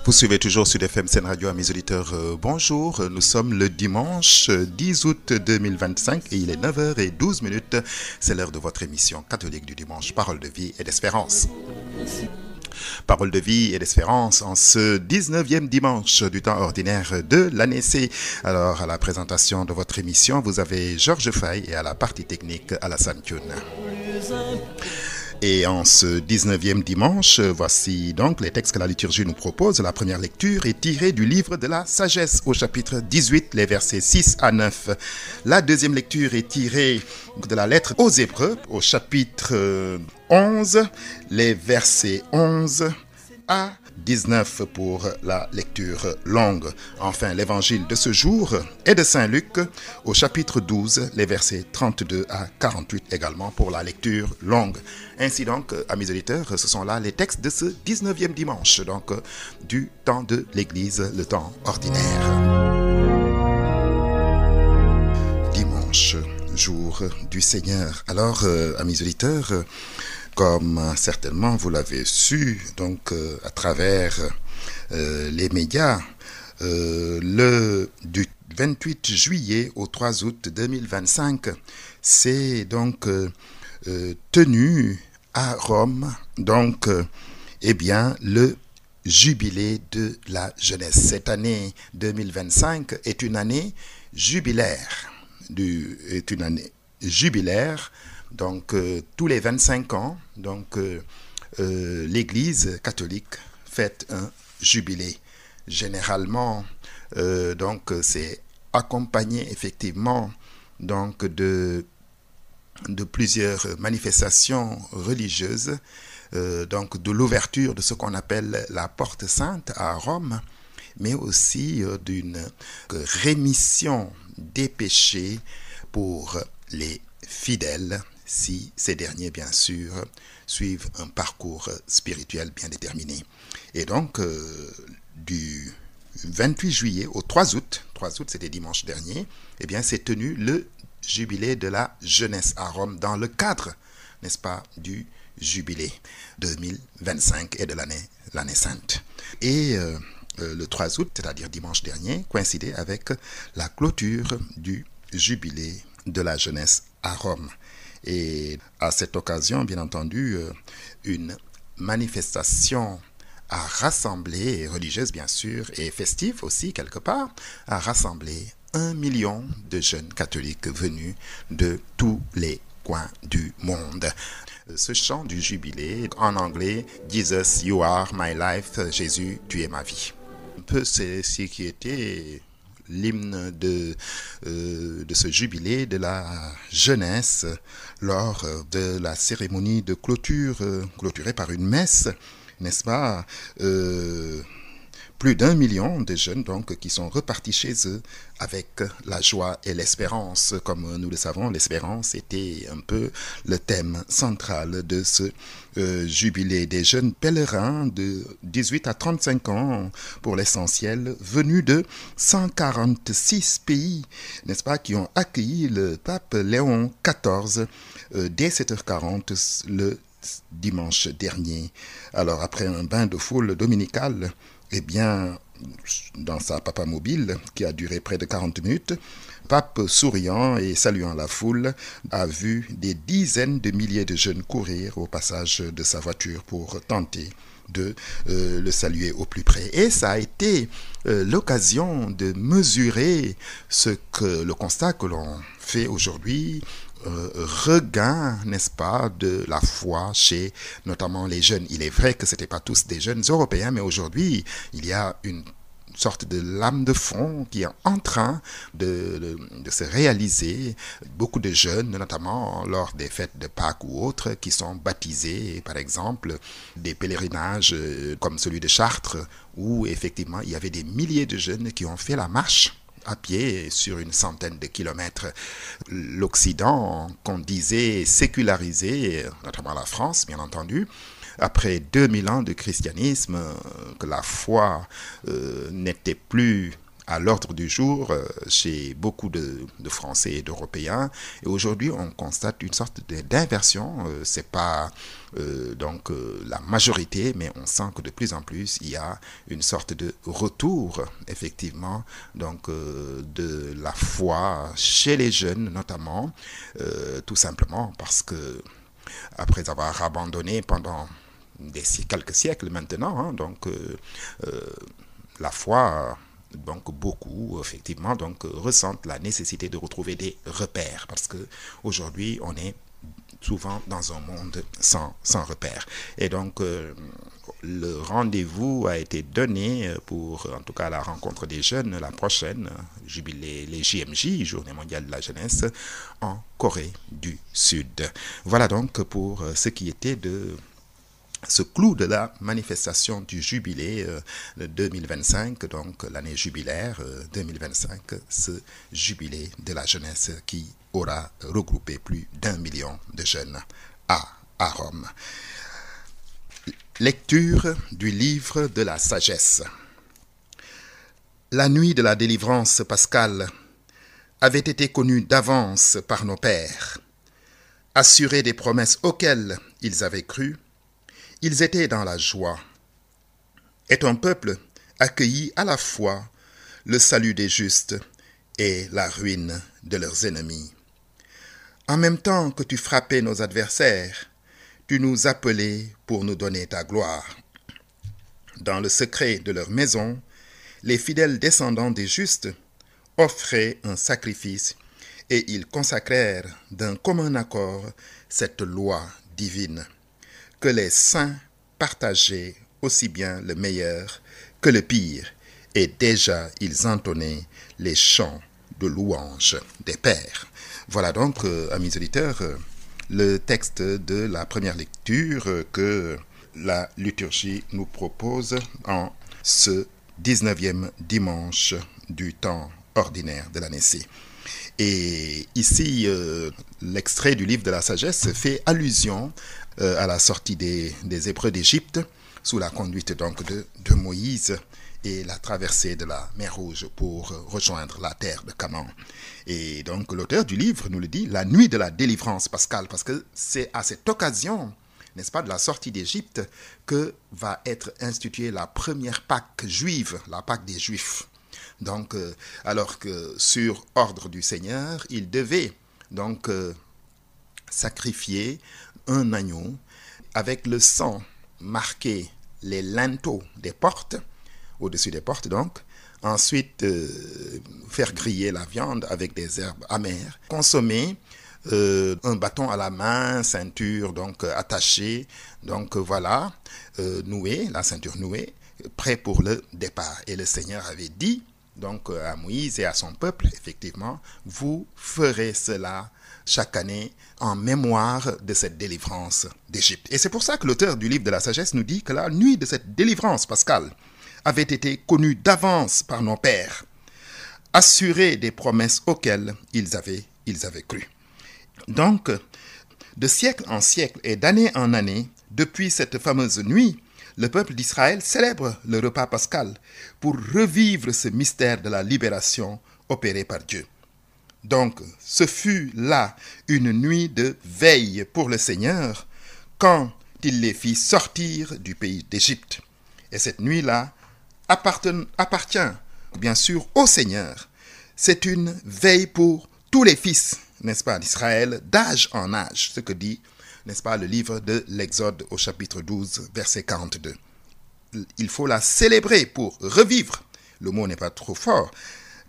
Vous suivez toujours Sud FM Sen Radio, à mes auditeurs, bonjour. Nous sommes le dimanche 10 août 2025 et il est 9h12. C'est l'heure de votre émission catholique du dimanche, Parole de vie et d'espérance. Parole de vie et d'espérance en ce 19e dimanche du temps ordinaire de l'année C. Alors, à la présentation de votre émission, vous avez Georges Fay et à la partie technique, Alassane Thioune. Et en ce 19e dimanche, voici donc les textes que la liturgie nous propose. La première lecture est tirée du livre de la sagesse au chapitre 18, les versets 6 à 9. La deuxième lecture est tirée de la lettre aux Hébreux au chapitre 11, les versets 11 à 19 pour la lecture longue. Enfin, l'évangile de ce jour est de Saint Luc au chapitre 12, les versets 32 à 48 également pour la lecture longue. Ainsi donc, amis auditeurs, ce sont là les textes de ce 19e dimanche, donc du temps de l'Église, le temps ordinaire. Dimanche, jour du Seigneur. Alors, amis auditeurs, comme certainement vous l'avez su, donc à travers les médias, du 28 juillet au 3 août 2025, c'est donc tenu à Rome, donc le jubilé de la jeunesse. Cette année 2025 est une année jubilaire, Donc, tous les 25 ans, donc, l'Église catholique fête un jubilé. Généralement, c'est accompagné effectivement donc, de plusieurs manifestations religieuses, donc de l'ouverture de ce qu'on appelle la Porte Sainte à Rome, mais aussi d'une rémission des péchés pour les fidèles, si ces derniers, bien sûr, suivent un parcours spirituel bien déterminé. Et donc, du 28 juillet au 3 août c'était dimanche dernier, c'est tenu le jubilé de la jeunesse à Rome dans le cadre, n'est-ce pas, du jubilé 2025 et de l'année sainte. Et le 3 août, c'est-à-dire dimanche dernier, coïncidait avec la clôture du jubilé de la jeunesse à Rome. Et à cette occasion, bien entendu, une manifestation a rassemblé, religieuse bien sûr, et festive aussi quelque part, a rassemblé 1 million de jeunes catholiques venus de tous les coins du monde. Ce chant du jubilé, en anglais, « Jesus, you are my life », Jésus, tu es ma vie. Un peu c'est ce qui était l'hymne de ce jubilé de la jeunesse lors de la cérémonie de clôture, clôturée par une messe, n'est-ce pas, plus d'1 million de jeunes donc qui sont repartis chez eux avec la joie et l'espérance. Comme nous le savons, l'espérance était un peu le thème central de ce jubilé. Des jeunes pèlerins de 18 à 35 ans pour l'essentiel, venus de 146 pays, n'est-ce pas, qui ont accueilli le pape Léon XIV dès 7h40 le dimanche dernier. Alors après un bain de foule dominical, dans sa papamobile, qui a duré près de 40 minutes, Pape, souriant et saluant la foule, a vu des dizaines de milliers de jeunes courir au passage de sa voiture pour tenter de le saluer au plus près. Et ça a été l'occasion de mesurer le constat que l'on fait aujourd'hui, regain, n'est-ce pas, de la foi chez notamment les jeunes. Il est vrai que ce n'étaient pas tous des jeunes européens, mais aujourd'hui, il y a une sorte de lame de fond qui est en train de se réaliser. Beaucoup de jeunes, notamment lors des fêtes de Pâques ou autres, qui sont baptisés, par exemple, des pèlerinages comme celui de Chartres, où effectivement il y avait des milliers de jeunes qui ont fait la marche à pied sur une centaine de kilomètres. L'Occident, qu'on disait sécularisé, notamment la France, bien entendu, après 2000 ans de christianisme, que la foi n'était plus à l'ordre du jour chez beaucoup de Français et d'Européens. Et aujourd'hui, on constate une sorte d'inversion. C'est pas la majorité, mais on sent que de plus en plus, il y a une sorte de retour, effectivement, de la foi chez les jeunes, notamment, tout simplement parce que après avoir abandonné pendant quelques siècles maintenant, la foi, beaucoup effectivement ressentent la nécessité de retrouver des repères parce que aujourd'hui on est souvent dans un monde sans repères. Et donc le rendez-vous a été donné pour en tout cas la rencontre des jeunes la prochaine, jubilé les JMJ, Journée mondiale de la jeunesse, en Corée du Sud. Voilà donc pour ce qui était de ce clou de la manifestation du jubilé 2025, donc l'année jubilaire 2025, ce jubilé de la jeunesse qui aura regroupé plus d'1 million de jeunes à Rome. Lecture du livre de la sagesse. La nuit de la délivrance pascale avait été connue d'avance par nos pères. Assurés des promesses auxquelles ils avaient cru, ils étaient dans la joie. Et ton peuple accueillit à la fois le salut des justes et la ruine de leurs ennemis. En même temps que tu frappais nos adversaires, tu nous appelais pour nous donner ta gloire. Dans le secret de leur maison, les fidèles descendants des justes offraient un sacrifice et ils consacrèrent d'un commun accord cette loi divine. Que les saints partageaient aussi bien le meilleur que le pire, et déjà ils entonnaient les chants de louange des pères. Voilà donc, amis auditeurs, le texte de la première lecture que la liturgie nous propose en ce 19e dimanche du temps ordinaire de l'année C. Et ici, l'extrait du livre de la sagesse fait allusion à la sortie des Hébreux d'Égypte sous la conduite de Moïse et la traversée de la mer Rouge pour rejoindre la terre de Canaan. Et donc l'auteur du livre nous le dit, la nuit de la délivrance pascale, parce que c'est à cette occasion, n'est-ce pas, de la sortie d'Égypte que va être instituée la première Pâque juive, la Pâque des Juifs. Donc, alors que sur ordre du Seigneur, il devait sacrifier un agneau avec le sang marqué les linteaux des portes, au-dessus des portes donc, ensuite faire griller la viande avec des herbes amères, consommer un bâton à la main, ceinture attachée, nouée, la ceinture nouée, prêt pour le départ. Et le Seigneur avait dit à Moïse et à son peuple, effectivement, vous ferez cela chaque année en mémoire de cette délivrance d'Égypte. Et c'est pour ça que l'auteur du livre de la sagesse nous dit que la nuit de cette délivrance pascale avait été connue d'avance par nos pères, assurés des promesses auxquelles ils avaient cru. Donc, de siècle en siècle et d'année en année, depuis cette fameuse nuit, le peuple d'Israël célèbre le repas pascal pour revivre ce mystère de la libération opérée par Dieu. Donc, ce fut là une nuit de veille pour le Seigneur quand il les fit sortir du pays d'Égypte. Et cette nuit-là appartient bien sûr au Seigneur. C'est une veille pour tous les fils, n'est-ce pas, d'Israël, d'âge en âge, ce que dit, n'est-ce pas, le livre de l'Exode au chapitre 12, verset 42. Il faut la célébrer pour revivre. Le mot n'est pas trop fort,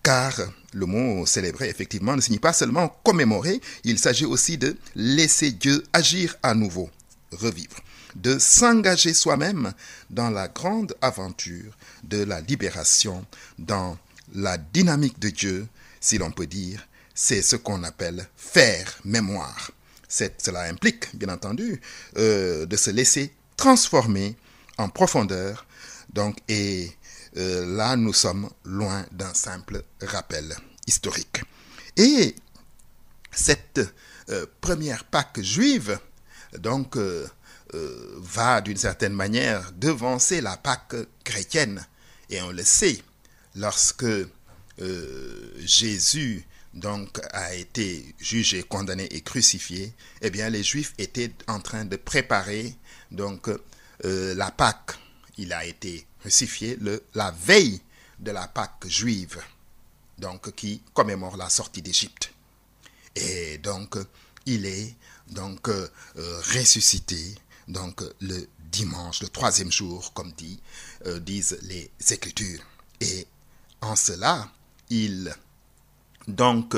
car le mot célébrer, effectivement, ne signifie pas seulement commémorer, il s'agit aussi de laisser Dieu agir à nouveau, revivre, de s'engager soi-même dans la grande aventure de la libération, dans la dynamique de Dieu, si l'on peut dire, c'est ce qu'on appelle faire mémoire. Cela implique, bien entendu, de se laisser transformer en profondeur. Là, nous sommes loin d'un simple rappel historique. Et cette première Pâque juive, va d'une certaine manière devancer la Pâque chrétienne. Et on le sait, lorsque Jésus donc a été jugé, condamné et crucifié, eh bien les Juifs étaient en train de préparer donc la Pâque. Il a été crucifié la veille de la Pâque juive, donc qui commémore la sortie d'Égypte. Et donc il est donc ressuscité donc le dimanche, le 3e jour, comme disent les Écritures. Et en cela, il donc,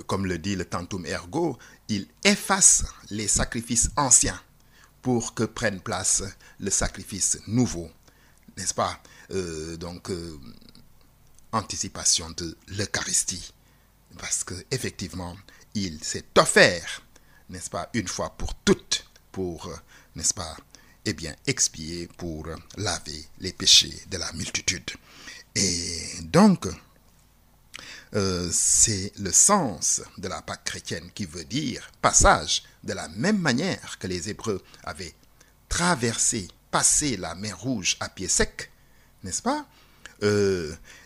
comme le dit le Tantum Ergo, il efface les sacrifices anciens pour que prenne place le sacrifice nouveau, n'est-ce pas? Anticipation de l'Eucharistie, parce que effectivement, il s'est offert, n'est-ce pas, une fois pour toutes, pour, n'est-ce pas, eh bien, expier, pour laver les péchés de la multitude. Et donc, c'est le sens de la Pâque chrétienne qui veut dire passage, de la même manière que les Hébreux avaient traversé, passé la mer Rouge à pied sec, n'est-ce pas?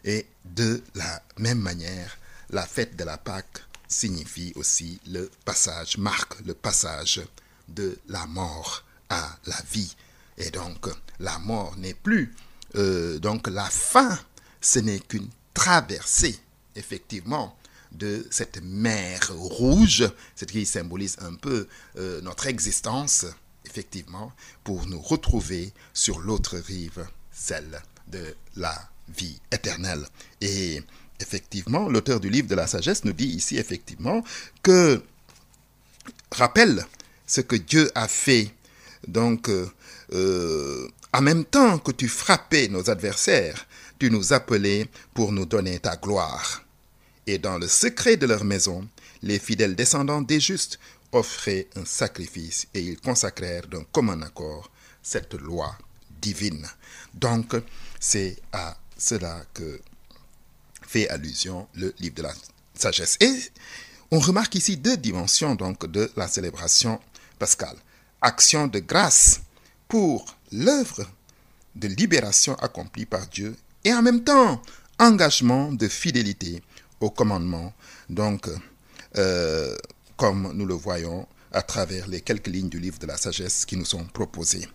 Et de la même manière, la fête de la Pâque signifie aussi le passage, marque le passage de la mort à la vie. Et donc, la mort n'est plus, donc la fin, ce n'est qu'une traversée, effectivement, de cette mer rouge, ce qui symbolise un peu notre existence, effectivement, pour nous retrouver sur l'autre rive, celle de la vie éternelle. Et effectivement, l'auteur du livre de la sagesse nous dit ici, effectivement, que rappelle ce que Dieu a fait, donc, en même temps que tu frappais nos adversaires, tu nous appelais pour nous donner ta gloire. Et dans le secret de leur maison, les fidèles descendants des justes offraient un sacrifice et ils consacrèrent d'un commun accord cette loi divine. Donc, c'est à cela que fait allusion le livre de la sagesse. Et on remarque ici 2 dimensions donc de la célébration pascale. Action de grâce pour l'œuvre de libération accomplie par Dieu et en même temps engagement de fidélité au commandement, donc comme nous le voyons à travers les quelques lignes du livre de la sagesse qui nous sont proposées.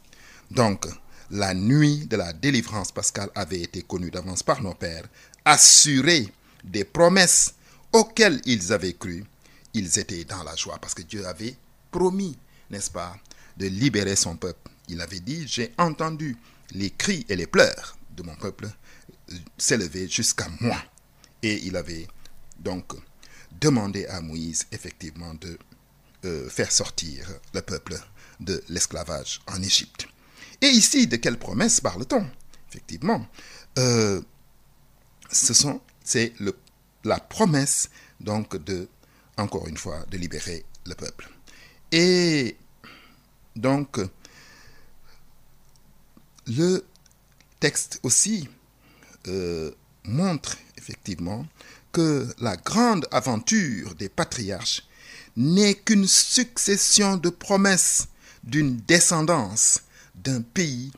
Donc, la nuit de la délivrance pascale avait été connue d'avance par nos pères, assurés des promesses auxquelles ils avaient cru. Ils étaient dans la joie parce que Dieu avait promis, n'est-ce pas, de libérer son peuple. Il avait dit, j'ai entendu les cris et les pleurs de mon peuple s'élever jusqu'à moi. Et il avait donc demandé à Moïse, effectivement, de faire sortir le peuple de l'esclavage en Égypte. Et ici, de quelle promesse parle-t-on? Effectivement, c'est la promesse, donc, encore une fois, de libérer le peuple. Et donc, le texte aussi montre effectivement que la grande aventure des patriarches n'est qu'une succession de promesses d'une descendance, d'un pays,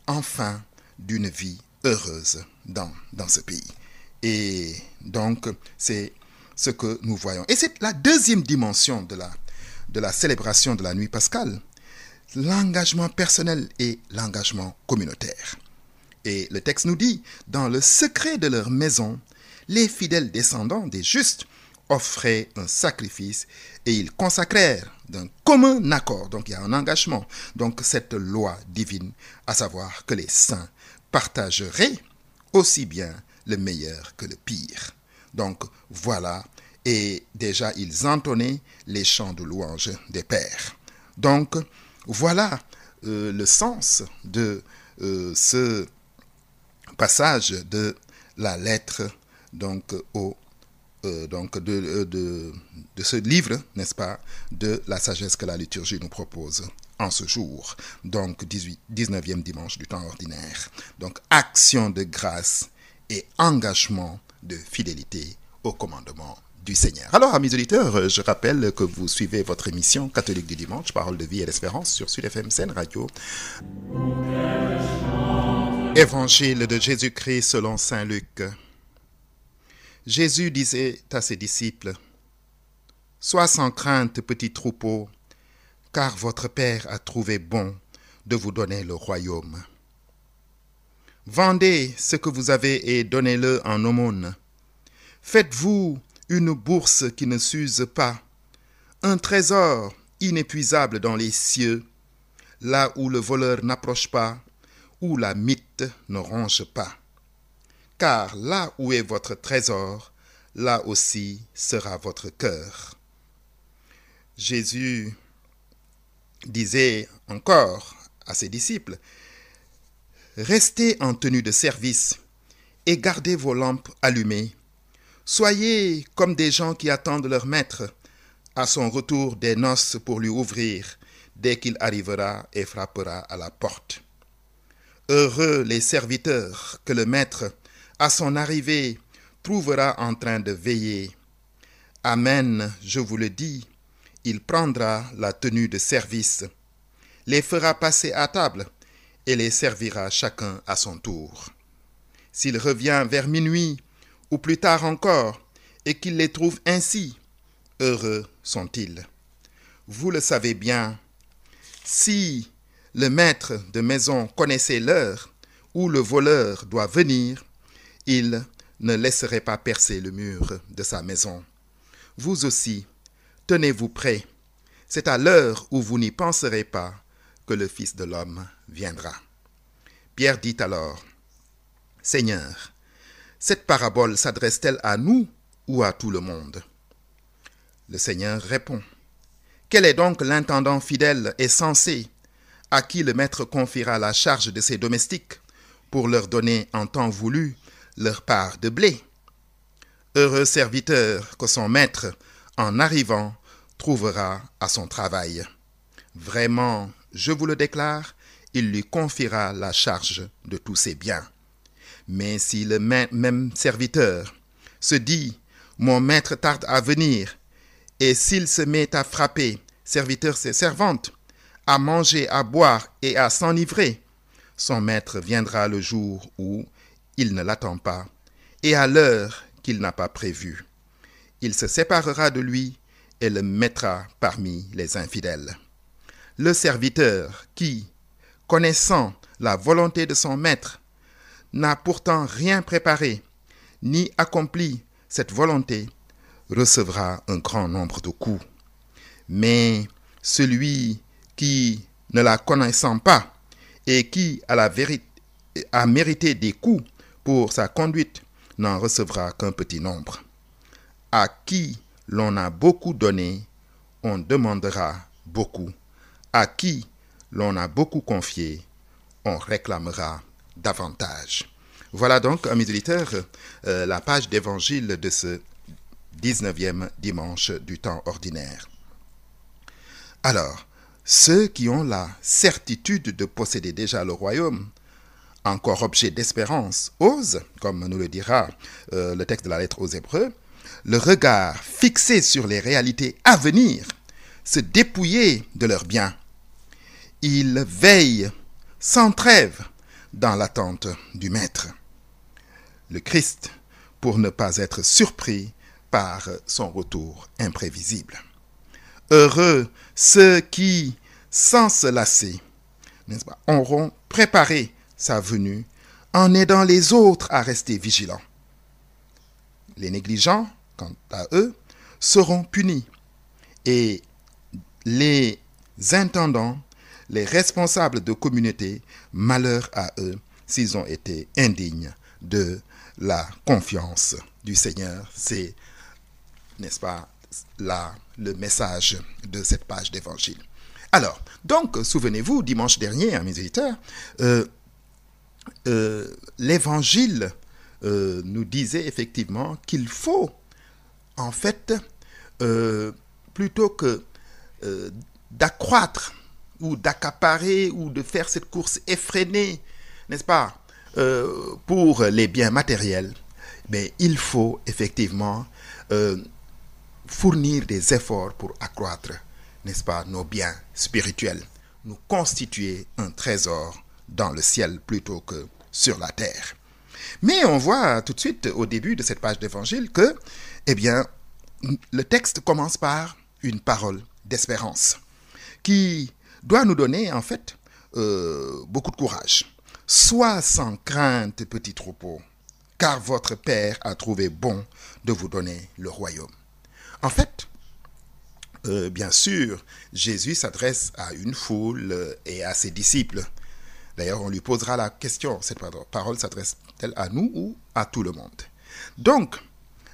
enfin d'une vie heureuse dans ce pays. Et donc, c'est ce que nous voyons. Et c'est la deuxième dimension de la célébration de la nuit pascale, l'engagement personnel et l'engagement communautaire. Et le texte nous dit, dans le secret de leur maison, les fidèles descendants des justes offraient un sacrifice et ils consacrèrent d'un commun accord, donc il y a un engagement, donc cette loi divine, à savoir que les saints partageraient aussi bien le meilleur que le pire. Donc voilà, et déjà ils entonnaient les chants de louange des pères. Donc voilà le sens de ce passage de la lettre donc de ce livre, n'est-ce pas, de la sagesse que la liturgie nous propose en ce jour, donc 19e dimanche du temps ordinaire. Donc action de grâce et engagement de fidélité au commandement du Seigneur. Alors, amis auditeurs, je rappelle que vous suivez votre émission Catholique du Dimanche, Parole de vie et d'espérance sur Sud FM Sen Radio. Évangile de Jésus-Christ selon Saint Luc. Jésus disait à ses disciples, « Sois sans crainte, petit troupeau, car votre Père a trouvé bon de vous donner le royaume. Vendez ce que vous avez et donnez-le en aumône. Faites-vous une bourse qui ne s'use pas, un trésor inépuisable dans les cieux, là où le voleur n'approche pas, où la mite ne ronge pas. Car là où est votre trésor, là aussi sera votre cœur. » Jésus disait encore à ses disciples, « Restez en tenue de service et gardez vos lampes allumées. Soyez comme des gens qui attendent leur maître à son retour des noces pour lui ouvrir dès qu'il arrivera et frappera à la porte. Heureux les serviteurs que le maître, à son arrivée, trouvera en train de veiller. Amen, je vous le dis, il prendra la tenue de service, les fera passer à table et les servira chacun à son tour. S'il revient vers minuit ou plus tard encore et qu'il les trouve ainsi, heureux sont-ils. Vous le savez bien, si le maître de maison connaissait l'heure où le voleur doit venir, il ne laisserait pas percer le mur de sa maison. Vous aussi, tenez-vous prêts. C'est à l'heure où vous n'y penserez pas que le Fils de l'homme viendra. » Pierre dit alors, « Seigneur, cette parabole s'adresse-t-elle à nous ou à tout le monde ?» Le Seigneur répond, « Quel est donc l'intendant fidèle et sensé à qui le maître confiera la charge de ses domestiques pour leur donner en temps voulu leur part de blé? Heureux serviteur que son maître, en arrivant, trouvera à son travail. Vraiment, je vous le déclare, il lui confiera la charge de tous ses biens. Mais si le même serviteur se dit, mon maître tarde à venir, et s'il se met à frapper serviteurs et servantes, à manger, à boire et à s'enivrer, son maître viendra le jour où il ne l'attend pas, et à l'heure qu'il n'a pas prévue. Il se séparera de lui et le mettra parmi les infidèles. Le serviteur qui, connaissant la volonté de son maître, n'a pourtant rien préparé, ni accompli cette volonté, recevra un grand nombre de coups. Mais celui qui, ne la connaissant pas, et qui, à la vérité, a mérité des coups pour sa conduite, n'en recevra qu'un petit nombre. À qui l'on a beaucoup donné, on demandera beaucoup. À qui l'on a beaucoup confié, on réclamera davantage. Voilà donc, amis auditeurs, la page d'évangile de ce 19e dimanche du temps ordinaire. Alors, ceux qui ont la certitude de posséder déjà le royaume, encore objet d'espérance, osent, comme nous le dira le texte de la lettre aux Hébreux, le regard fixé sur les réalités à venir, se dépouiller de leurs biens. Ils veillent sans trêve dans l'attente du Maître, le Christ, pour ne pas être surpris par son retour imprévisible. Heureux ceux qui, sans se lasser, n'est-ce pas, auront préparé sa venue en aidant les autres à rester vigilants. Les négligents, quant à eux, seront punis et les intendants, les responsables de communauté, malheur à eux s'ils ont été indignes de la confiance du Seigneur. C'est, n'est-ce pas, le message de cette page d'évangile. Alors, donc, souvenez-vous, dimanche dernier, mes auditeurs, l'évangile nous disait effectivement qu'il faut, en fait, plutôt que d'accroître ou d'accaparer ou de faire cette course effrénée, n'est-ce pas, pour les biens matériels, mais il faut effectivement fournir des efforts pour accroître, n'est-ce pas, nos biens spirituels, nous constituer un trésor dans le ciel plutôt que sur la terre. Mais on voit tout de suite au début de cette page d'évangile que, eh bien, le texte commence par une parole d'espérance qui doit nous donner en fait beaucoup de courage. Sois sans crainte, petit troupeau, car votre Père a trouvé bon de vous donner le royaume. En fait, bien sûr, Jésus s'adresse à une foule et à ses disciples. D'ailleurs, on lui posera la question, cette parole s'adresse-t-elle à nous ou à tout le monde? Donc,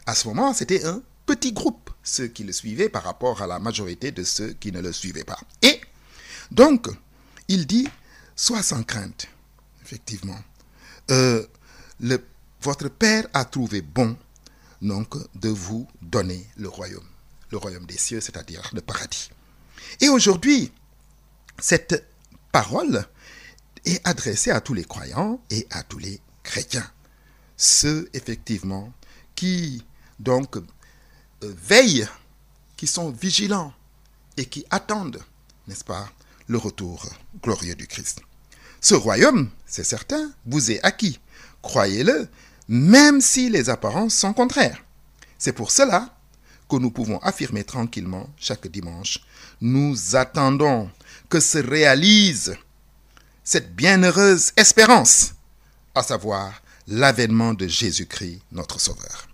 à ce moment, c'était un petit groupe, ceux qui le suivaient par rapport à la majorité de ceux qui ne le suivaient pas. Et donc, il dit, sois sans crainte, effectivement. Votre Père a trouvé bon donc, de vous donner le royaume des cieux, c'est-à-dire le paradis. Et aujourd'hui, cette parole est adressée à tous les croyants et à tous les chrétiens. Ceux, effectivement, qui donc veillent, qui sont vigilants et qui attendent, n'est-ce pas, le retour glorieux du Christ. Ce royaume, c'est certain, vous est acquis. Croyez-le, même si les apparences sont contraires. C'est pour cela que nous pouvons affirmer tranquillement chaque dimanche, nous attendons que se réalise cette bienheureuse espérance, à savoir l'avènement de Jésus-Christ, notre Sauveur.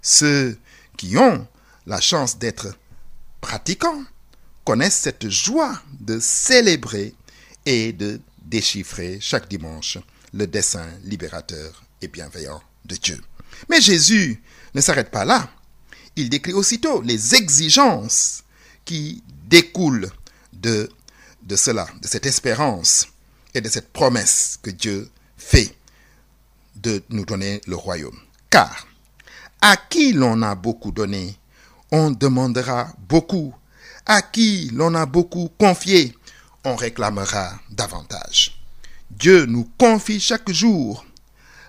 Ceux qui ont la chance d'être pratiquants connaissent cette joie de célébrer et de déchiffrer chaque dimanche le dessein libérateur et bienveillant de Dieu. Mais Jésus ne s'arrête pas là. Il décrit aussitôt les exigences qui découlent de cela, de cette espérance et de cette promesse que Dieu fait de nous donner le royaume. Car à qui l'on a beaucoup donné, on demandera beaucoup. À qui l'on a beaucoup confié, on réclamera davantage. Dieu nous confie chaque jour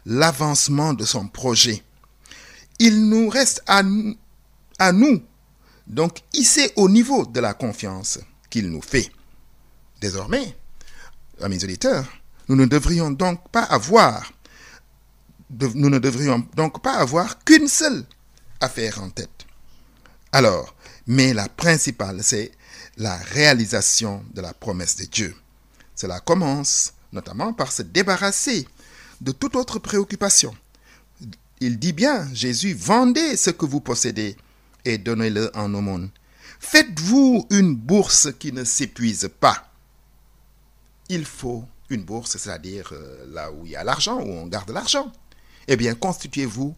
l'avancement de son projet. Il nous reste à nous, donc hisser au niveau de la confiance qu'il nous fait. Désormais, amis auditeurs, nous ne devrions donc pas avoir qu'une seule affaire en tête. Alors, mais la principale, c'est la réalisation de la promesse de Dieu. Cela commence notamment par se débarrasser de toute autre préoccupation. Il dit bien, Jésus, vendez ce que vous possédez et donnez-le en aumône. Faites-vous une bourse qui ne s'épuise pas. Il faut une bourse, c'est-à-dire là où il y a l'argent, où on garde l'argent. Eh bien, constituez-vous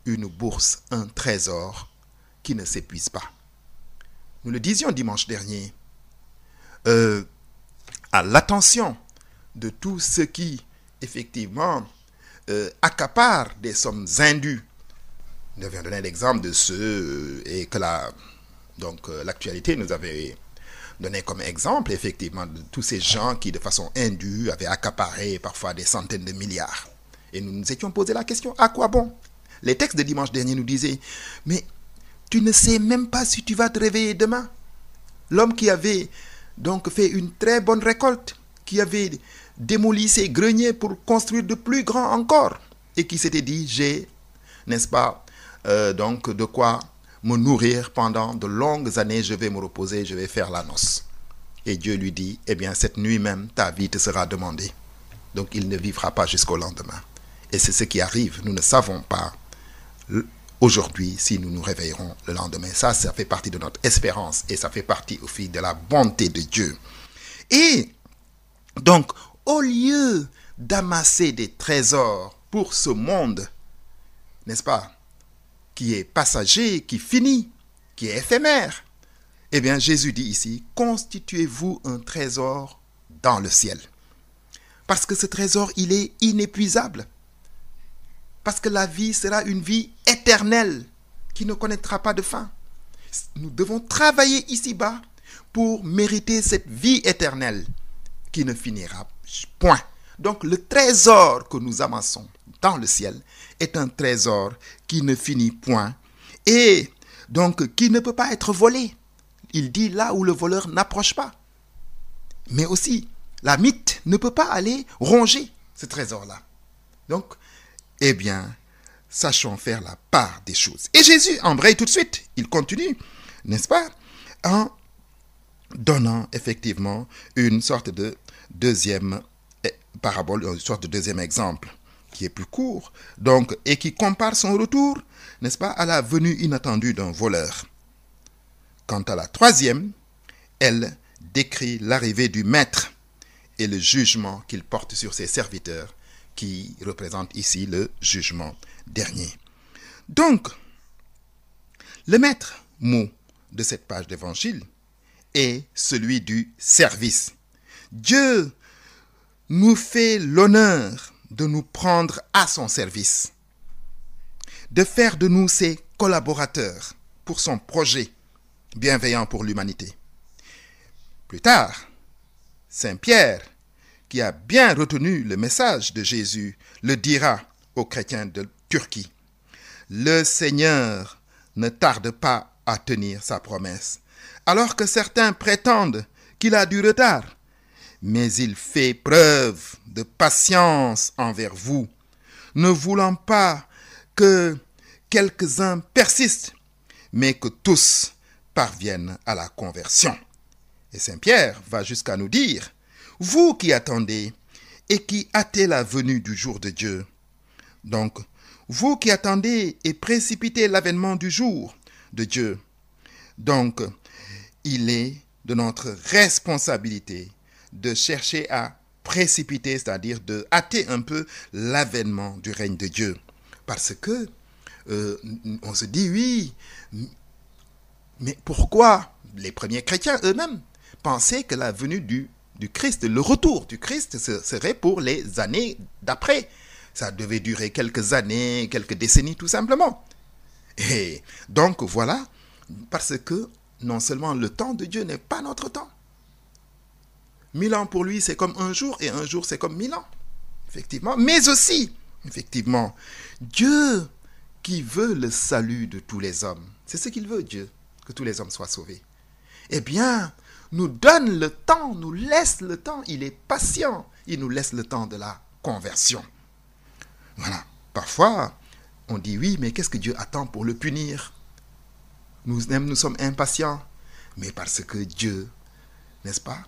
une bourse, un trésor qui ne s'épuise pas. Nous le disions dimanche dernier, à l'attention de tous ceux qui, effectivement, accaparent des sommes indues. Nous avions donné l'exemple de ceux et que l'actualité nous avait donné comme exemple, effectivement, de tous ces gens qui, de façon indue, avaient accaparé parfois des centaines de milliards. Et nous nous étions posé la question, à quoi bon? Les textes de dimanche dernier nous disaient, mais tu ne sais même pas si tu vas te réveiller demain. L'homme qui avait donc fait une très bonne récolte, qui avait démoli ses greniers pour construire de plus grands encore, et qui s'était dit, j'ai, n'est-ce pas, donc de quoi me nourrir pendant de longues années, je vais me reposer, je vais faire la noce. Et Dieu lui dit, eh bien cette nuit même, ta vie te sera demandée. Donc il ne vivra pas jusqu'au lendemain. Et c'est ce qui arrive, nous ne savons pas aujourd'hui si nous nous réveillerons le lendemain. Ça fait partie de notre espérance et ça fait partie aussi de la bonté de Dieu. Et donc, au lieu d'amasser des trésors pour ce monde, n'est-ce pas, qui est passager, qui finit, qui est éphémère, eh bien Jésus dit ici, constituez-vous un trésor dans le ciel. Parce que ce trésor, il est inépuisable. Parce que la vie sera une vie éternelle qui ne connaîtra pas de fin. Nous devons travailler ici-bas pour mériter cette vie éternelle qui ne finira point. Donc le trésor que nous amassons dans le ciel est un trésor qui ne finit point et donc qui ne peut pas être volé. Il dit là où le voleur n'approche pas. Mais aussi, la mythe ne peut pas aller ronger ce trésor-là. Donc, eh bien, sachons faire la part des choses. Et Jésus embraye tout de suite. Il continue, n'est-ce pas, en donnant effectivement une sorte de deuxième parabole, une sorte de deuxième exemple qui est plus court, donc, et qui compare son retour, n'est-ce pas, à la venue inattendue d'un voleur. Quant à la troisième, elle décrit l'arrivée du maître et le jugement qu'il porte sur ses serviteurs, qui représente ici le jugement dernier. Donc, le maître mot de cette page d'évangile est celui du service. Dieu nous fait l'honneur de nous prendre à son service, de faire de nous ses collaborateurs pour son projet bienveillant pour l'humanité. Plus tard, Saint Pierre, qui a bien retenu le message de Jésus, le dira aux chrétiens de Turquie. Le Seigneur ne tarde pas à tenir sa promesse, alors que certains prétendent qu'il a du retard. Mais il fait preuve de patience envers vous, ne voulant pas que quelques-uns persistent, mais que tous parviennent à la conversion. Et Saint Pierre va jusqu'à nous dire, vous qui attendez et qui hâtez la venue du jour de Dieu, donc vous qui attendez et précipitez l'avènement du jour de Dieu, donc il est de notre responsabilité de chercher à précipiter, c'est-à-dire de hâter un peu l'avènement du règne de Dieu. Parce que on se dit, oui, mais pourquoi les premiers chrétiens eux-mêmes pensaient que la venue du Christ, le retour du Christ serait pour les années d'après. Ça devait durer quelques années, quelques décennies tout simplement. Et donc voilà, parce que non seulement le temps de Dieu n'est pas notre temps. 1000 ans pour lui, c'est comme un jour, et un jour, c'est comme 1000 ans. Effectivement, mais aussi, effectivement, Dieu qui veut le salut de tous les hommes. C'est ce qu'il veut, Dieu, que tous les hommes soient sauvés. Eh bien, nous donne le temps, nous laisse le temps. Il est patient. Il nous laisse le temps de la conversion. Voilà. Parfois, on dit oui, mais qu'est-ce que Dieu attend pour le punir? Nous-mêmes, nous sommes impatients. Mais parce que Dieu, n'est-ce pas,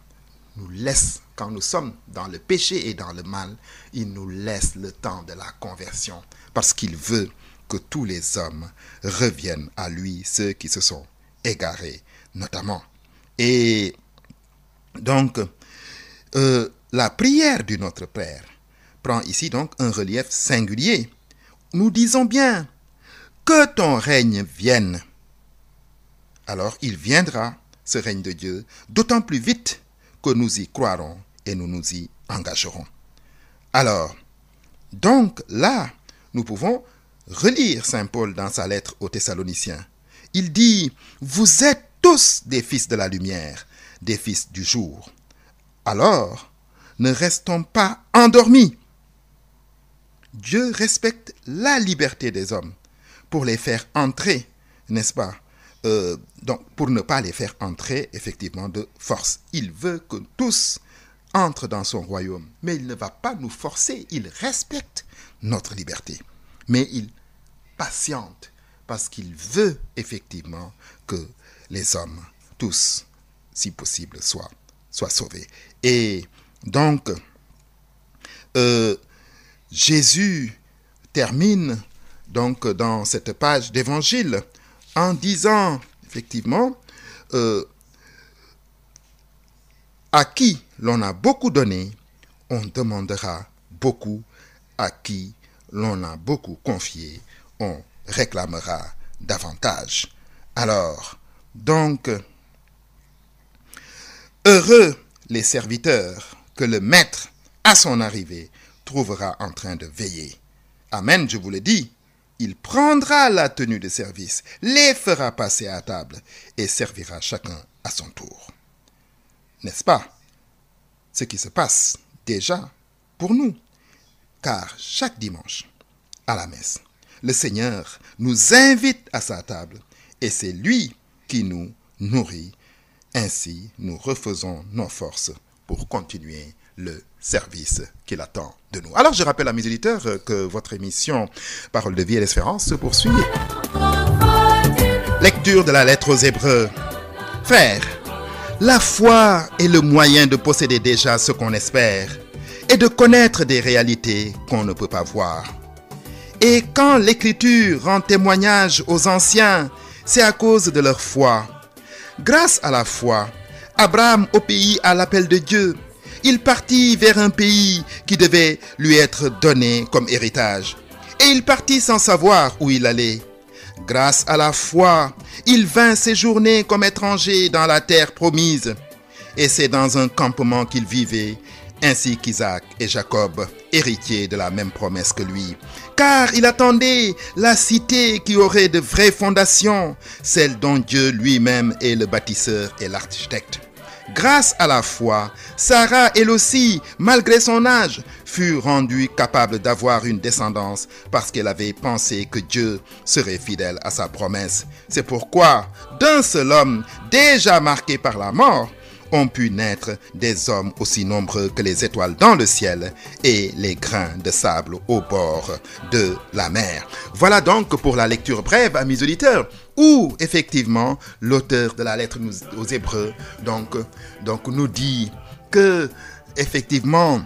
nous laisse, quand nous sommes dans le péché et dans le mal, il nous laisse le temps de la conversion. Parce qu'il veut que tous les hommes reviennent à lui, ceux qui se sont égarés, notamment. Et donc, la prière du Notre Père prend ici donc un relief singulier. Nous disons bien, que ton règne vienne. Alors il viendra, ce règne de Dieu, d'autant plus vite que nous y croirons et nous nous y engagerons. Alors, donc là, nous pouvons relire Saint Paul dans sa lettre aux Thessaloniciens. Il dit, vous êtes tous des fils de la lumière, des fils du jour. Alors, ne restons pas endormis. Dieu respecte la liberté des hommes pour les faire entrer, n'est-ce pas? Donc, pour ne pas les faire entrer, effectivement, de force. Il veut que tous entrent dans son royaume, mais il ne va pas nous forcer. Il respecte notre liberté, mais il patiente parce qu'il veut effectivement que les hommes, tous, si possible, soient sauvés. Et donc, Jésus termine donc dans cette page d'évangile en disant effectivement à qui l'on a beaucoup donné, on demandera beaucoup, à qui l'on a beaucoup confié, on réclamera davantage. Alors, donc, heureux les serviteurs que le maître, à son arrivée, trouvera en train de veiller. Amen, je vous le dis, il prendra la tenue de service, les fera passer à table et servira chacun à son tour. N'est-ce pas ce qui se passe déjà pour nous? Car chaque dimanche, à la messe, le Seigneur nous invite à sa table et c'est lui qui nous nourrit. Ainsi, nous refaisons nos forces pour continuer le service qu'il attend de nous. Alors je rappelle à mes auditeurs que votre émission Parole de vie et d'espérance se poursuit. Lecture de la lettre aux Hébreux. Frères, la foi est le moyen de posséder déjà ce qu'on espère et de connaître des réalités qu'on ne peut pas voir. Et quand l'Écriture rend témoignage aux anciens, c'est à cause de leur foi. Grâce à la foi, Abraham obéit à l'appel de Dieu. Il partit vers un pays qui devait lui être donné comme héritage. Et il partit sans savoir où il allait. Grâce à la foi, il vint séjourner comme étranger dans la terre promise. Et c'est dans un campement qu'il vivait, ainsi qu'Isaac et Jacob, héritiers de la même promesse que lui. Car il attendait la cité qui aurait de vraies fondations, celle dont Dieu lui-même est le bâtisseur et l'architecte. Grâce à la foi, Sarah, elle aussi, malgré son âge, fut rendue capable d'avoir une descendance parce qu'elle avait pensé que Dieu serait fidèle à sa promesse. C'est pourquoi, d'un seul homme déjà marqué par la mort, ont pu naître des hommes aussi nombreux que les étoiles dans le ciel et les grains de sable au bord de la mer. Voilà donc pour la lecture brève, amis auditeurs, où effectivement l'auteur de la lettre aux Hébreux donc nous dit que effectivement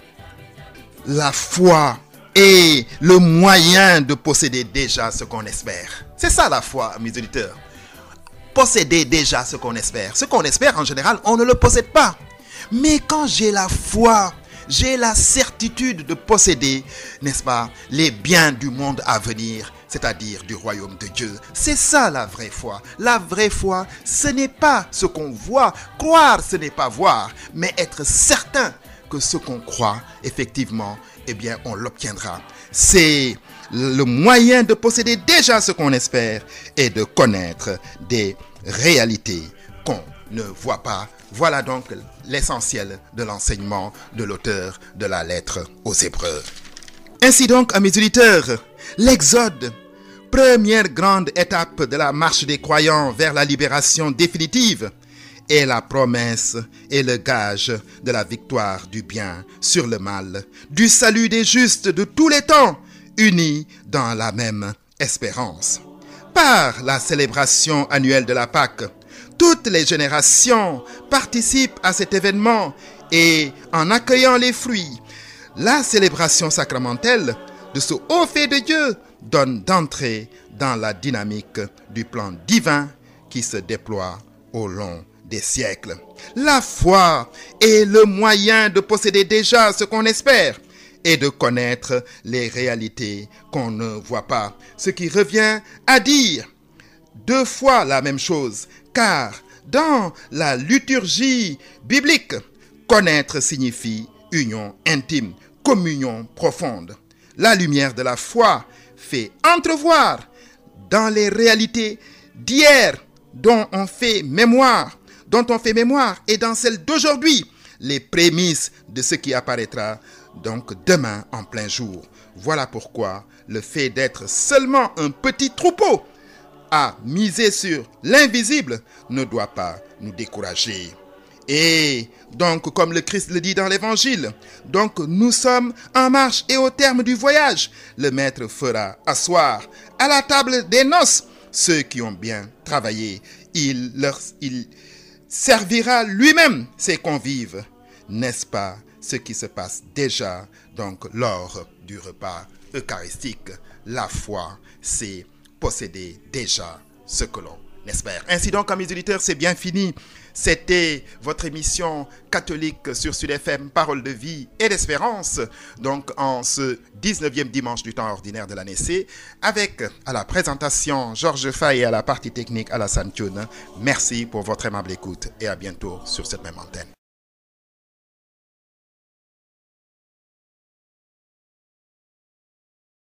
la foi est le moyen de posséder déjà ce qu'on espère. C'est ça la foi, amis auditeurs. Posséder déjà ce qu'on espère. Ce qu'on espère, en général, on ne le possède pas. Mais quand j'ai la foi, j'ai la certitude de posséder, n'est-ce pas, les biens du monde à venir, c'est-à-dire du royaume de Dieu. C'est ça la vraie foi. La vraie foi, ce n'est pas ce qu'on voit. Croire, ce n'est pas voir, mais être certain que ce qu'on croit, effectivement, eh bien, on l'obtiendra. C'est le moyen de posséder déjà ce qu'on espère et de connaître des réalités qu'on ne voit pas. Voilà donc l'essentiel de l'enseignement de l'auteur de la lettre aux Hébreux. Ainsi donc, amis auditeurs, l'Exode, première grande étape de la marche des croyants vers la libération définitive, est la promesse et le gage de la victoire du bien sur le mal, du salut des justes de tous les temps, unis dans la même espérance. Par la célébration annuelle de la Pâque, toutes les générations participent à cet événement et en accueillant les fruits, la célébration sacramentelle de ce haut fait de Dieu donne d'entrer dans la dynamique du plan divin qui se déploie au long des siècles. La foi est le moyen de posséder déjà ce qu'on espère et de connaître les réalités qu'on ne voit pas. Ce qui revient à dire deux fois la même chose, car dans la liturgie biblique, connaître signifie union intime, communion profonde. La lumière de la foi fait entrevoir dans les réalités d'hier dont on fait mémoire, et dans celle d'aujourd'hui, les prémices de ce qui apparaîtra donc demain en plein jour. Voilà pourquoi le fait d'être seulement un petit troupeau à miser sur l'invisible ne doit pas nous décourager. Et donc, comme le Christ le dit dans l'Évangile, donc nous sommes en marche et au terme du voyage, le Maître fera asseoir à la table des noces ceux qui ont bien travaillé. Il servira lui-même ses convives. N'est-ce pas ce qui se passe déjà donc lors du repas eucharistique? La foi, c'est posséder déjà ce que l'on espère. Ainsi donc, amis auditeurs, c'est bien fini. C'était votre émission catholique sur Sud FM, Parole de vie et d'espérance, donc en ce 19e dimanche du temps ordinaire de l'année C, avec à la présentation Georges Fay et à la partie technique Alassane Thioune. Merci pour votre aimable écoute et à bientôt sur cette même antenne.